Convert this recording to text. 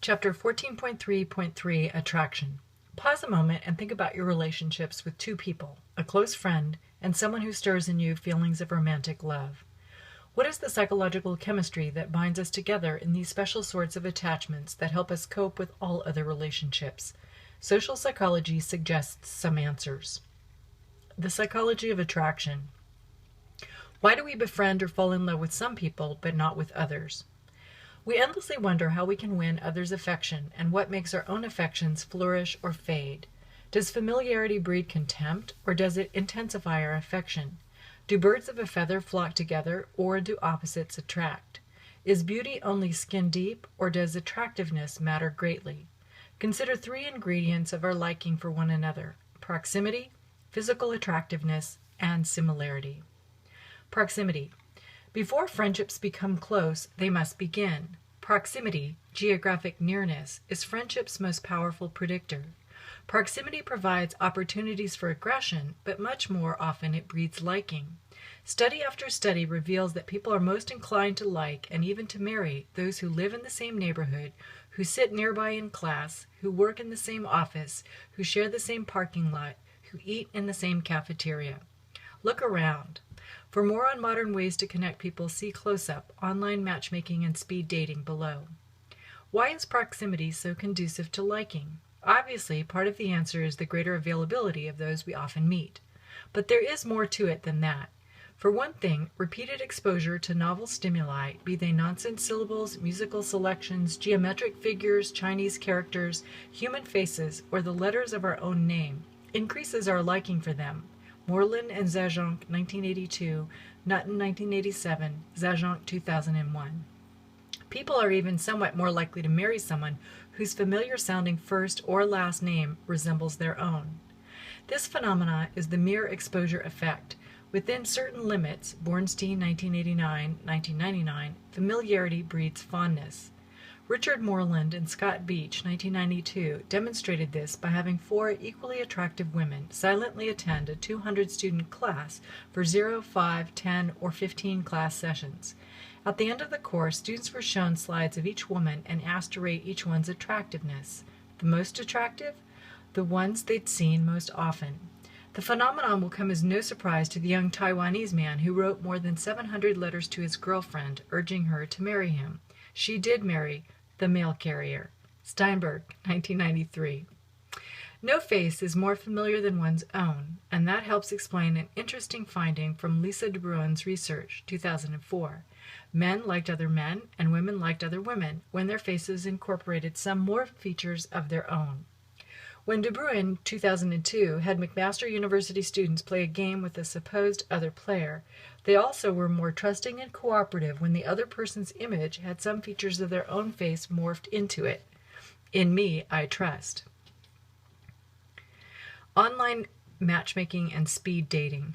Chapter 14.3.3 Attraction. Pause a moment and think about your relationships with two people, a close friend and someone who stirs in you feelings of romantic love. What is the psychological chemistry that binds us together in these special sorts of attachments that help us cope with all other relationships? Social psychology suggests some answers. The psychology of attraction. Why do we befriend or fall in love with some people but not with others? We endlessly wonder how we can win others' affection and what makes our own affections flourish or fade. Does familiarity breed contempt, or does it intensify our affection? Do birds of a feather flock together, or do opposites attract? Is beauty only skin deep, or does attractiveness matter greatly? Consider three ingredients of our liking for one another: proximity, physical attractiveness, and similarity. Proximity. Before friendships become close, they must begin. Proximity, geographic nearness, is friendship's most powerful predictor. Proximity provides opportunities for aggression, but much more often it breeds liking. Study after study reveals that people are most inclined to like and even to marry those who live in the same neighborhood, who sit nearby in class, who work in the same office, who share the same parking lot, who eat in the same cafeteria. Look around. For more on modern ways to connect people, see Close-Up, Online Matchmaking and Speed Dating below. Why is proximity so conducive to liking? Obviously, part of the answer is the greater availability of those we often meet. But there is more to it than that. For one thing, repeated exposure to novel stimuli, be they nonsense syllables, musical selections, geometric figures, Chinese characters, human faces, or the letters of our own name, increases our liking for them. Moreland and Zajonc, 1982, Nutten, 1987, Zajonc, 2001. People are even somewhat more likely to marry someone whose familiar-sounding first or last name resembles their own. This phenomenon is the mere exposure effect. Within certain limits, Bornstein, 1989-1999, familiarity breeds fondness. Richard Moreland and Scott Beach, 1992, demonstrated this by having 4 equally attractive women silently attend a 200-student class for 0, 5, 10, or 15 class sessions. At the end of the course, students were shown slides of each woman and asked to rate each one's attractiveness. The most attractive? The ones they'd seen most often. The phenomenon will come as no surprise to the young Taiwanese man who wrote more than 700 letters to his girlfriend, urging her to marry him. She did marry the mail carrier. Steinberg, 1993. No face is more familiar than one's own, and that helps explain an interesting finding from Lisa de Bruin's research, 2004. Men liked other men, and women liked other women, when their faces incorporated some more features of their own. When de Bruin, 2002, had McMaster University students play a game with a supposed other player, they also were more trusting and cooperative when the other person's image had some features of their own face morphed into it. In me, I trust. Online matchmaking and speed dating.